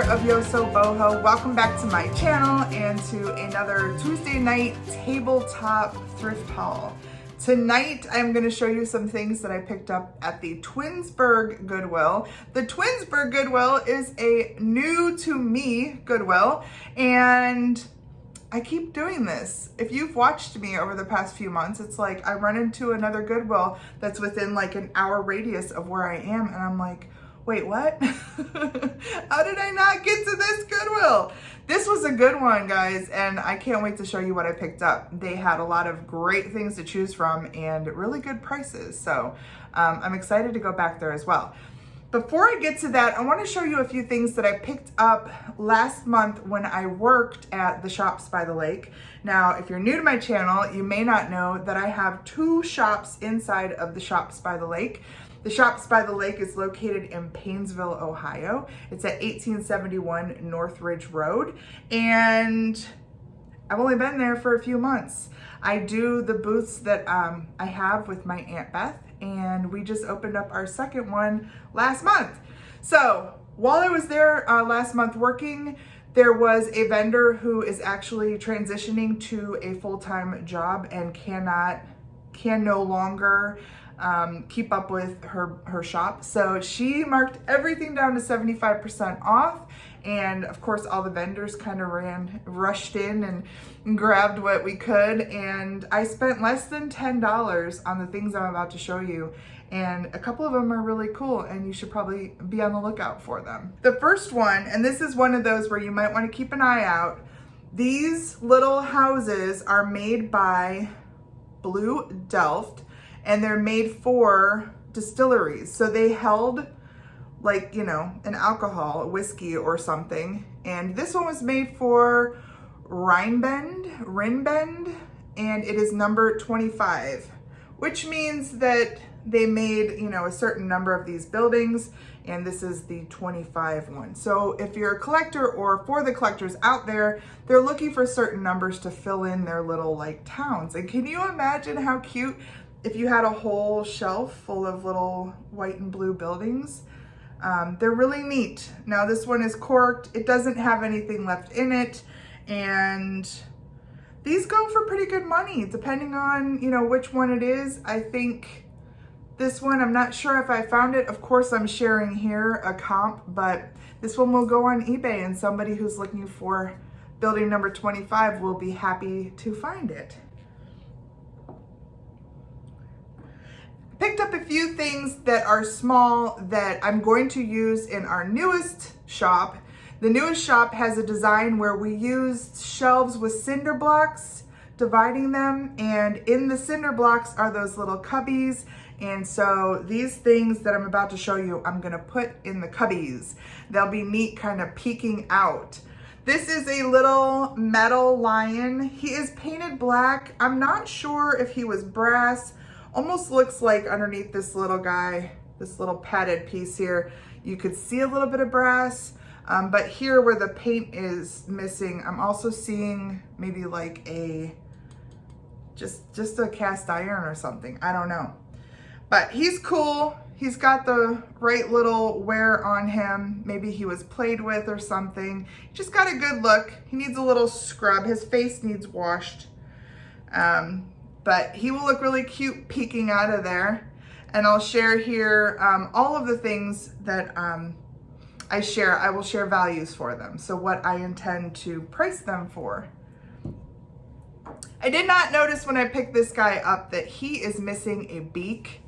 of YosoBoho. Welcome back to my channel and to another Tuesday night tabletop thrift haul. Tonight, I'm going to show you some things that I picked up at the Twinsburg Goodwill. The Twinsburg Goodwill is a new to me Goodwill, and I keep doing this. If you've watched me over the past few months, it's like I run into another Goodwill that's within like an hour radius of where I am, and I'm like, wait, what? How did I not get to this Goodwill? This was a good one, guys, and I can't wait to show you what I picked up. They had a lot of great things to choose from and really good prices, so I'm excited to go back there as well. Before I get to that, I want to show you a few things that I picked up last month when I worked at the Shops by the Lake. Now, if you're new to my channel, you may not know that I have two shops inside of the Shops by the Lake. The Shops by the Lake is located in Painesville, Ohio. It's at 1871 Northridge Road, and I've only been there for a few months. I do the booths that I have with my Aunt Beth, and we just opened up our second one last month. So while I was there last month working, there was a vendor who is actually transitioning to a full-time job and can no longer keep up with her shop. So she marked everything down to 75% off. And of course, all the vendors kind of rushed in and grabbed what we could. And I spent less than $10 on the things I'm about to show you. And a couple of them are really cool, and you should probably be on the lookout for them. The first one, and this is one of those where you might want to keep an eye out. These little houses are made by Blue Delft, and they're made for distilleries. So they held, like, you know, an alcohol, a whiskey or something. And this one was made for Rynbende, and it is number 25, which means that they made, you know, a certain number of these buildings, and this is the 25 one. So if you're a collector, or for the collectors out there, they're looking for certain numbers to fill in their little like towns. And can you imagine how cute if you had a whole shelf full of little white and blue buildings? They're really neat. Now this one is corked. It doesn't have anything left in it, and these go for pretty good money depending on, you know, which one it is. I think this one, I'm not sure if I found it. Of course, I'm sharing here a comp, but this one will go on eBay, and somebody who's looking for building number 25 will be happy to find it. Picked up a few things that are small that I'm going to use in our newest shop. The newest shop has a design where we used shelves with cinder blocks, dividing them, and in the cinder blocks are those little cubbies. And so these things that I'm about to show you, I'm gonna put in the cubbies. They'll be neat, kind of peeking out. This is a little metal lion. He is painted black. I'm not sure if he was brass. Almost looks like underneath this little guy, this little padded piece here, you could see a little bit of brass. But here where the paint is missing, I'm also seeing maybe like just a cast iron or something. I don't know. But he's cool. He's got the right little wear on him. Maybe he was played with or something. Just got a good look. He needs a little scrub. His face needs washed. But he will look really cute peeking out of there. And I'll share here all of the things that I share. I will share values for them. So what I intend to price them for. I did not notice when I picked this guy up that he is missing a beak.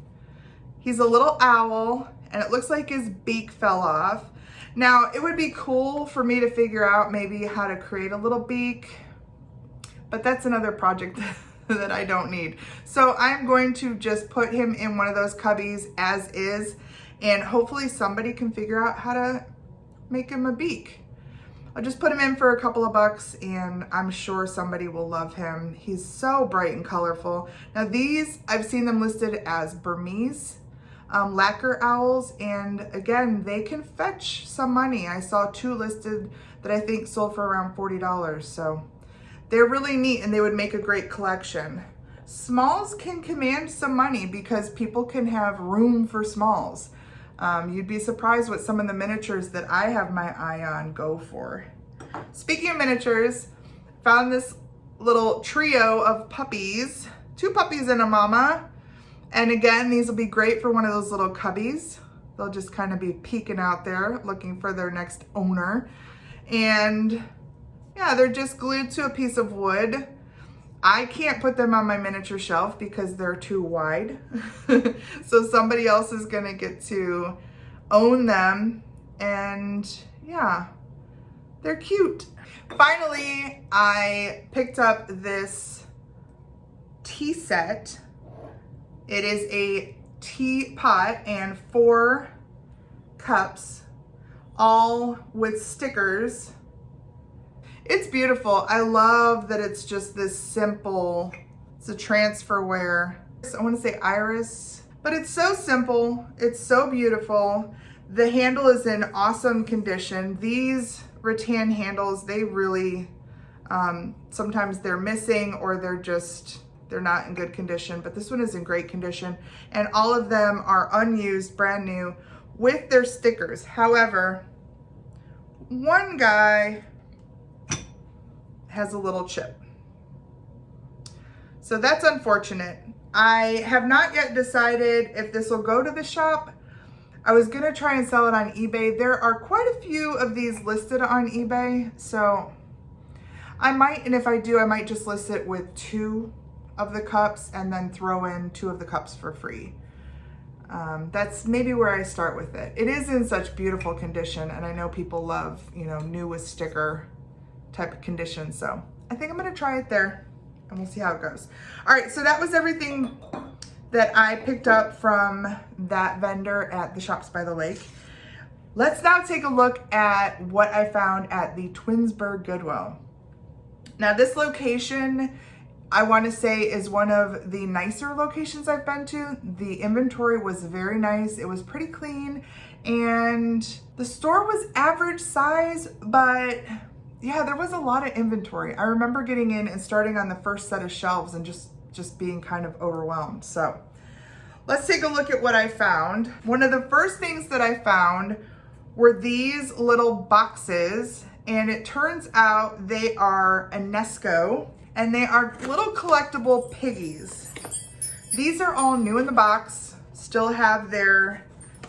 He's a little owl, and it looks like his beak fell off. Now, it would be cool for me to figure out maybe how to create a little beak, but that's another project that I don't need. So I'm going to just put him in one of those cubbies as is, and hopefully somebody can figure out how to make him a beak. I'll just put him in for a couple of bucks, and I'm sure somebody will love him. He's so bright and colorful. Now these, I've seen them listed as Burmese lacquer owls, and again, they can fetch some money. I saw two listed that I think sold for around $40, so they're really neat, and they would make a great collection. Smalls can command some money because people can have room for smalls. You'd be surprised what some of the miniatures that I have my eye on go for. Speaking of miniatures, found this little trio of puppies, 2 puppies and a mama. And again, these will be great for one of those little cubbies. They'll just kind of be peeking out there looking for their next owner. And yeah, they're just glued to a piece of wood. I can't put them on my miniature shelf because they're too wide. So somebody else is gonna get to own them. And yeah, they're cute. Finally, I picked up this tea set. It is a teapot and 4 cups, all with stickers. It's beautiful. I love that it's just this simple, it's a transferware. I want to say iris, but it's so simple. It's so beautiful. The handle is in awesome condition. These rattan handles, they really, sometimes they're missing or they're not in good condition, but this one is in great condition. And all of them are unused, brand new, with their stickers. However, one guy has a little chip. So that's unfortunate. I have not yet decided if this will go to the shop. I was gonna try and sell it on eBay. There are quite a few of these listed on eBay, so I might, and if I do, I might just list it with 2 of the cups and then throw in 2 of the cups for free. That's maybe where I start with it. It is in such beautiful condition, and I know people love, you know, new with sticker type of condition. So I think I'm gonna try it there and we'll see how it goes. All right, so that was everything that I picked up from that vendor at the Shops by the Lake. Let's now take a look at what I found at the Twinsburg Goodwill. Now this location, I want to say, is one of the nicer locations I've been to. The inventory was very nice. It was pretty clean, and the store was average size, but yeah, there was a lot of inventory. I remember getting in and starting on the first set of shelves and just being kind of overwhelmed. So let's take a look at what I found. One of the first things that I found were these little boxes, and it turns out they are Enesco, and they are little collectible piggies. These are all new in the box, still have their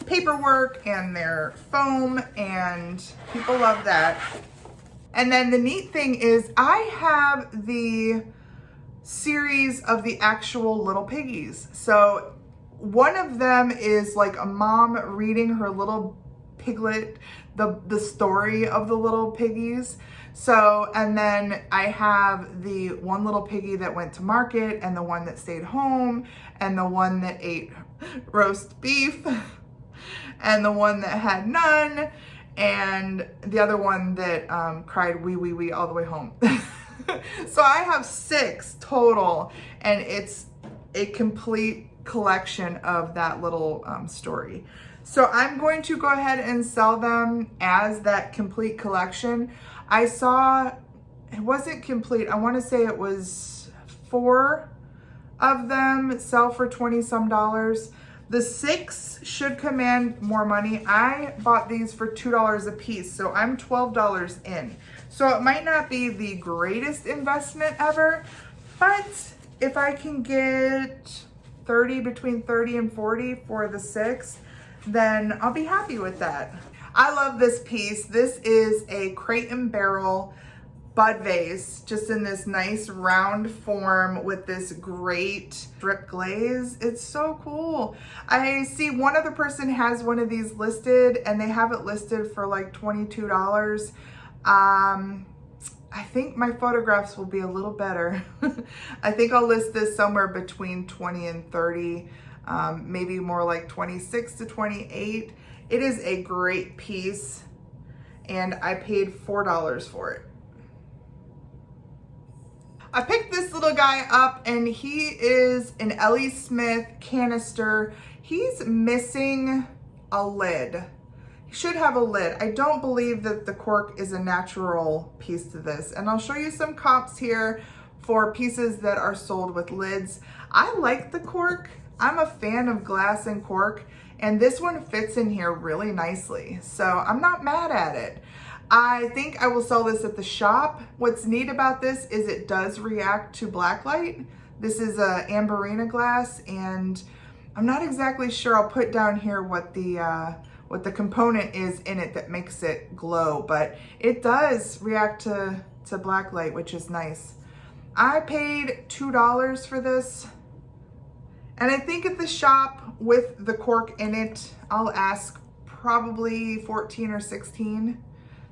paperwork and their foam, and people love that. And then the neat thing is I have the series of the actual little piggies. So one of them is like a mom reading her little piglet the story of the little piggies. So, and then I have the one little piggy that went to market, and the one that stayed home, and the one that ate roast beef, and the one that had none, and the other one that cried wee wee wee all the way home. So I have 6 total, and it's a complete collection of that little story. So I'm going to go ahead and sell them as that complete collection. I saw, it wasn't complete, I want to say it was 4 of them sell for $20 some. The 6 should command more money. I bought these for $2 a piece, so I'm $12 in. So it might not be the greatest investment ever, but if I can get between 30 and 40 for the 6, then I'll be happy with that. I love this piece. This is a crate and barrel bud vase, just in this nice round form with this great drip glaze. It's so cool. I see one other person has one of these listed, and they have it listed for like $22. I think my photographs will be a little better. I think I'll list this somewhere between 20 and 30, maybe more like 26 to 28. It is a great piece, and I paid $4 for it. I picked this little guy up, and he is an Ellie Smith canister. He's missing a lid. He should have a lid. I don't believe that the cork is a natural piece to this. And I'll show you some comps here for pieces that are sold with lids. I like the cork. I'm a fan of glass and cork, And this one fits in here really nicely. So I'm not mad at it. I think I will sell this at the shop. What's neat about this is it does react to blacklight. This is a amberina glass, and I'm not exactly sure. I'll put down here what the component is in it that makes it glow, but it does react to blacklight, which is nice. I paid $2 for this, and I think at the shop with the cork in it, I'll ask probably 14 or 16.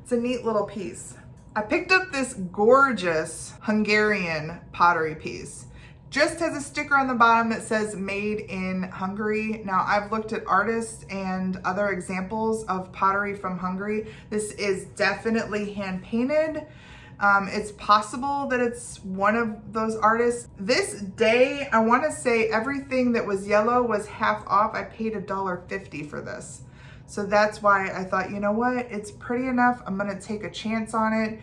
It's a neat little piece. I picked up this gorgeous Hungarian pottery piece. Just has a sticker on the bottom that says made in Hungary. Now, I've looked at artists and other examples of pottery from Hungary. This is definitely hand painted. It's possible that it's one of those artists. This day, I want to say everything that was yellow was half off. I paid $1.50 for this. So that's why I thought, you know what? It's pretty enough. I'm going to take a chance on it.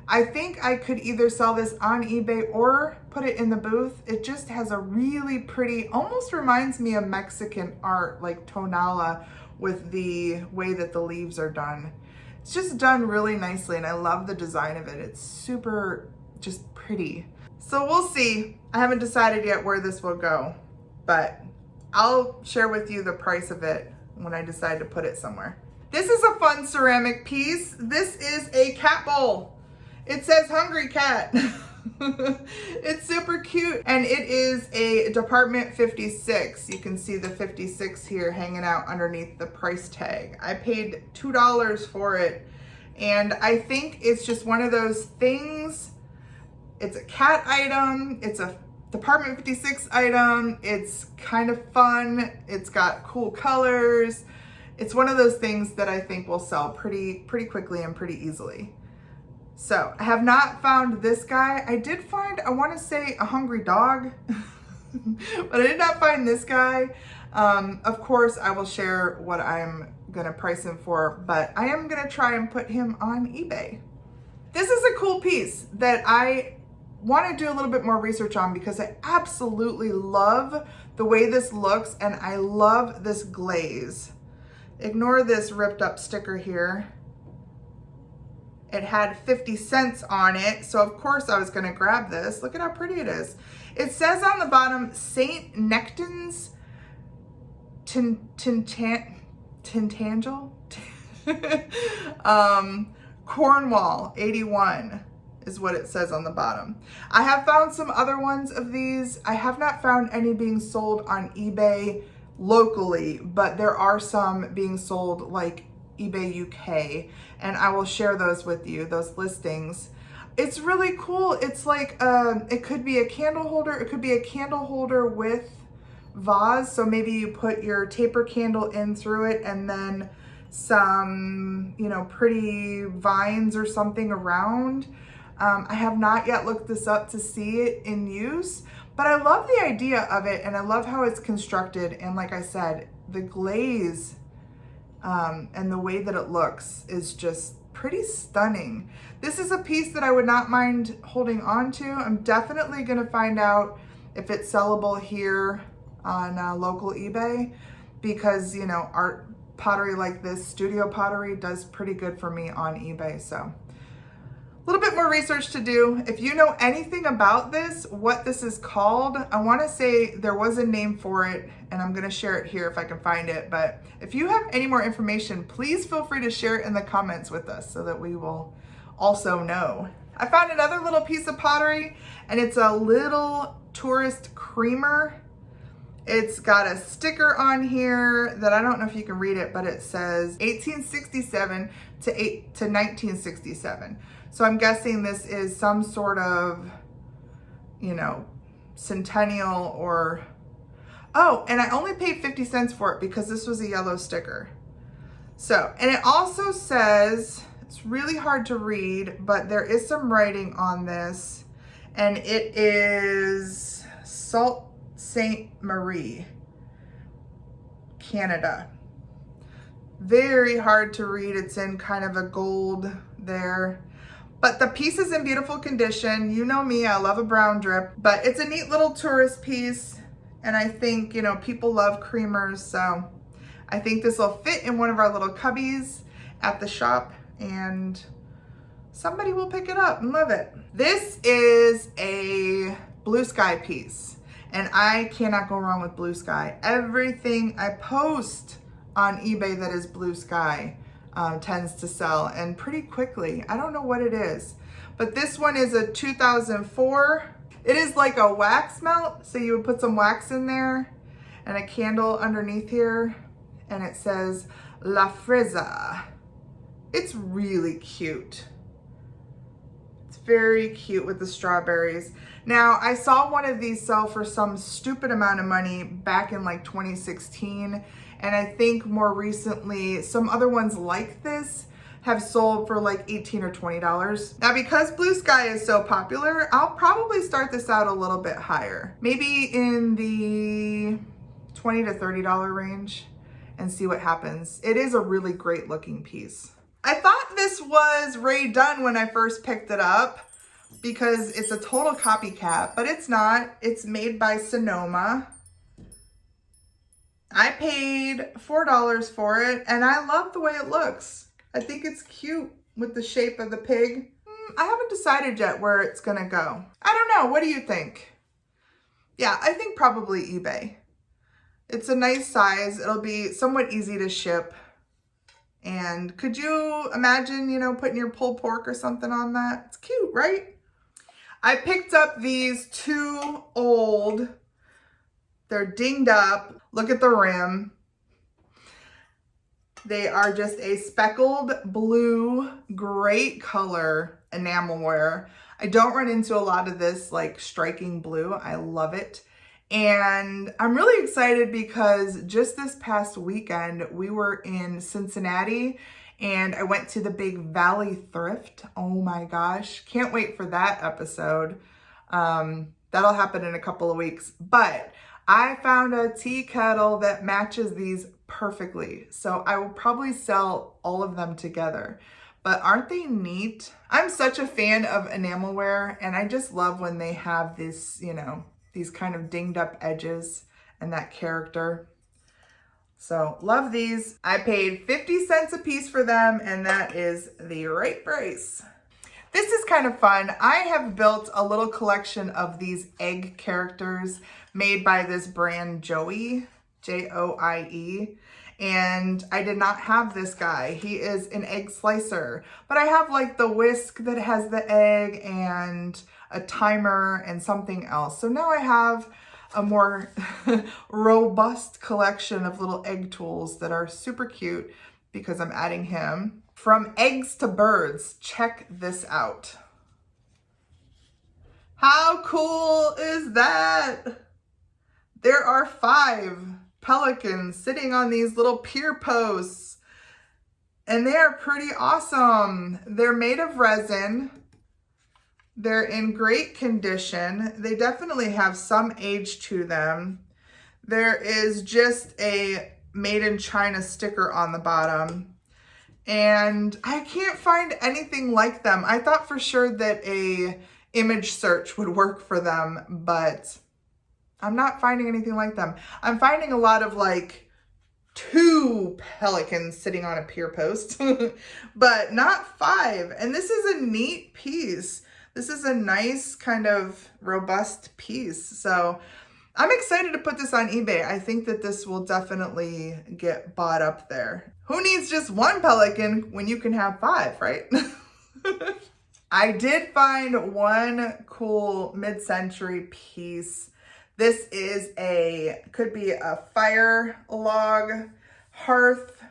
I think I could either sell this on eBay or put it in the booth. It just has a really pretty, almost reminds me of Mexican art, like tonala, with the way that the leaves are done. It's just done really nicely, and I love the design of it. It's super just pretty. So we'll see. I haven't decided yet where this will go, but I'll share with you the price of it when I decide to put it somewhere. This is a fun ceramic piece. This is a cat bowl. It says Hungry Cat. It's super cute, and it is a Department 56. You can see the 56 here hanging out underneath the price tag. I paid $2 for it, and I think it's just one of those things. It's a cat item. It's a Department 56 item. It's kind of fun. It's got cool colors. It's one of those things that I think will sell pretty quickly and pretty easily. So I have not found this guy. I did find, I want to say, a hungry dog, but I did not find this guy. Of course, I will share what I'm going to price him for, but I am going to try and put him on eBay. This is a cool piece that I want to do a little bit more research on because I absolutely love the way this looks, and I love this glaze. Ignore this ripped up sticker here. It had 50 cents on it, so of course I was going to grab this. Look at how pretty it is. It says on the bottom, St. Nectan's Tintangel? Cornwall, 81 is what it says on the bottom. I have found some other ones of these. I have not found any being sold on eBay locally, but there are some being sold like eBay UK, and I will share those with you, those listings. It's really cool. It's like, it could be a candle holder. It could be a candle holder with vase. So maybe you put your taper candle in through it and then some, you know, pretty vines or something around. I have not yet looked this up to see it in use, but I love the idea of it, and I love how it's constructed. And like I said, the glaze and the way that it looks is just pretty stunning. This is a piece that I would not mind holding on to. I'm definitely going to find out if it's sellable here on local eBay, because, you know, art pottery like this, studio pottery, does pretty good for me on eBay. So a little bit more research to do. If you know anything about this, what this is called, I want to say there was a name for it, and I'm going to share it here if I can find it. But if you have any more information, please feel free to share it in the comments with us so that we will also know. I found another little piece of pottery, and it's a little tourist creamer. It's got a sticker on here that I don't know if you can read it, but it says 1867 to 1967. So I'm guessing this is some sort of, you know, centennial or, oh, and I only paid 50 cents for it because this was a yellow sticker. So, and it also says, it's really hard to read, but there is some writing on this, and it is Sault Ste. Marie, Canada. Very hard to read. It's in kind of a gold there. But the piece is in beautiful condition. You know me, I love a brown drip, but it's a neat little tourist piece. And I think, you know, people love creamers, so I think this will fit in one of our little cubbies at the shop, and somebody will pick it up and love it. This is a blue sky piece, and I cannot go wrong with blue sky. Everything I post on eBay that is blue sky tends to sell, and pretty quickly. I don't know what it is, but this one is a 2004. It is like a wax melt, so you would put some wax in there and a candle underneath here, and it says La Frisa. It's really cute. It's very cute with the strawberries. Now, I saw one of these sell for some stupid amount of money back in like 2016, and I think more recently, some other ones like this have sold for like $18 or $20. Now, because blue sky is so popular, I'll probably start this out a little bit higher. Maybe in the $20 to $30 range and see what happens. It is a really great looking piece. I thought this was Rae Dunn when I first picked it up because it's a total copycat, but it's not. It's made by Sonoma. I paid $4 for it, and I love the way it looks. I think it's cute with the shape of the pig. I haven't decided yet where it's gonna go. I don't know, what do you think? Yeah, I think probably eBay. It's a nice size. It'll be somewhat easy to ship. And could you imagine, you know, putting your pulled pork or something on that? It's cute, right? I picked up these two old, they're dinged up. Look at the rim. They are just a speckled blue, great color enamelware. I don't run into a lot of this like striking blue. I love it. And I'm really excited because just this past weekend, we were in Cincinnati and I went to the big Valley Thrift. Oh my gosh, can't wait for that episode. That'll happen in a couple of weeks. But I found a tea kettle that matches these perfectly. So I will probably sell all of them together. But aren't they neat? I'm such a fan of enamelware, and I just love when they have this, you know, these kind of dinged up edges and that character. So love these. I paid 50 cents a piece for them, and that is the right price. This is kind of fun. I have built a little collection of these egg characters made by this brand Joey, J-O-I-E. And I did not have this guy. He is an egg slicer, but I have like the whisk that has the egg and a timer and something else. So now I have a more robust collection of little egg tools that are super cute because I'm adding him. From eggs to birds, check this out. How cool is that? There are 5 pelicans sitting on these little pier posts, and they are pretty awesome. They're made of resin. They're in great condition. They definitely have some age to them. There is just a made in China sticker on the bottom, and I can't find anything like them. I thought for sure that a image search would work for them, but I'm not finding anything like them. I'm finding a lot of like 2 pelicans sitting on a pier post, but not 5. And this is a neat piece. This is a nice kind of robust piece. So I'm excited to put this on eBay. I think that this will definitely get bought up there. Who needs just 1 pelican when you can have 5, right? I did find one cool mid-century piece. This is could be a fire log, hearth,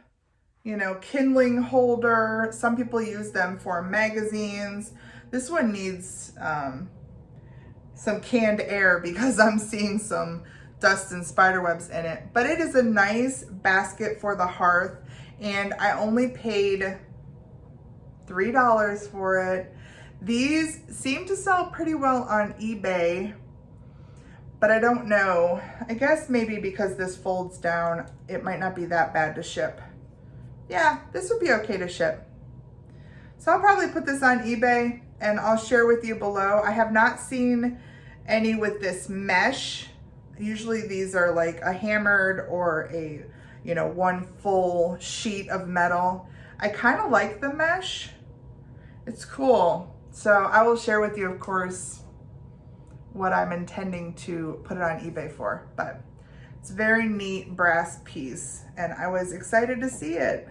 you know, kindling holder. Some people use them for magazines. This one needs some canned air because I'm seeing some dust and spider webs in it. But it is a nice basket for the hearth, and I only paid $3 for it. These seem to sell pretty well on eBay, but I don't know. I guess maybe because this folds down, it might not be that bad to ship. Yeah, this would be okay to ship. So I'll probably put this on eBay and I'll share with you below. I have not seen any with this mesh. Usually these are like a hammered or a you know, one full sheet of metal. I kind of like the mesh. It's cool. So I will share with you, of course, what I'm intending to put it on eBay for, but it's a very neat brass piece and I was excited to see it.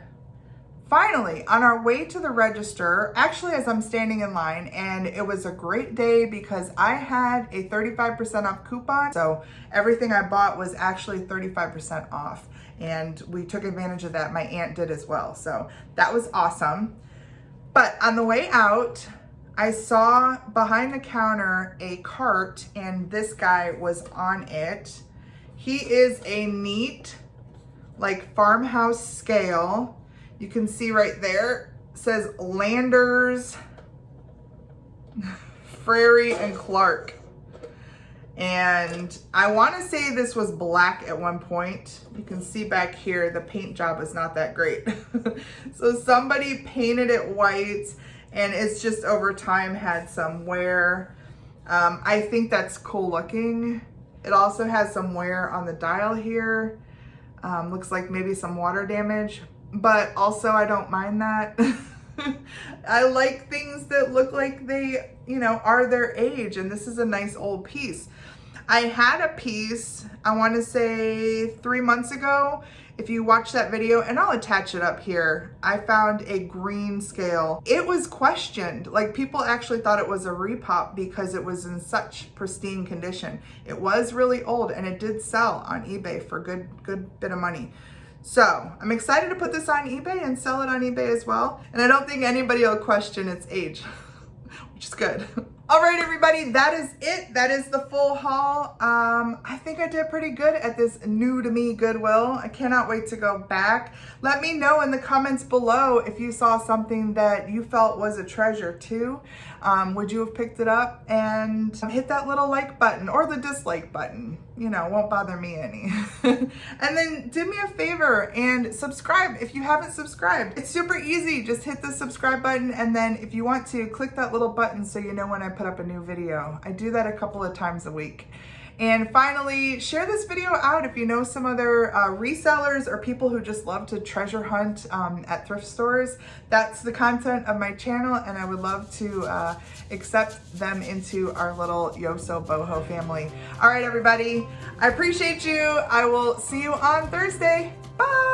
Finally, on our way to the register, actually as I'm standing in line, and it was a great day because I had a 35% off coupon. So everything I bought was actually 35% off. And we took advantage of that. My aunt did as well. So that was awesome. But on the way out, I saw behind the counter a cart and this guy was on it. He is a neat, like farmhouse scale. You can see right there, it says Landers, Frary, and Clark. And I want to say this was black at one point. You can see back here, the paint job is not that great. So somebody painted it white and it's just over time had some wear. I think that's cool looking. It also has some wear on the dial here. Looks like maybe some water damage. But also I don't mind that. I like things that look like they, you know, are their age, and this is a nice old piece. I had a piece, I want to say 3 months ago. If you watch that video, and I'll attach it up here, I found a green scale. It was questioned, like people actually thought it was a repop because it was in such pristine condition. It was really old and it did sell on eBay for a good bit of money. So I'm excited to put this on eBay and sell it on eBay as well. And I don't think anybody will question its age, which is good. All right, everybody, that is it. That is the full haul. I think I did pretty good at this new to me Goodwill. I cannot wait to go back. Let me know in the comments below if you saw something that you felt was a treasure too. Would you have picked it up? And hit that little like button or the dislike button. You know, won't bother me any. And then do me a favor and subscribe if you haven't subscribed. It's super easy. Just hit the subscribe button, and then if you want to, click that little button so you know when I put up a new video. I do that a couple of times a week. And finally, share this video out if you know some other resellers or people who just love to treasure hunt at thrift stores. That's the content of my channel, and I would love to accept them into our little YosoBoho family. All right, everybody, I appreciate you. I will see you on Thursday. Bye.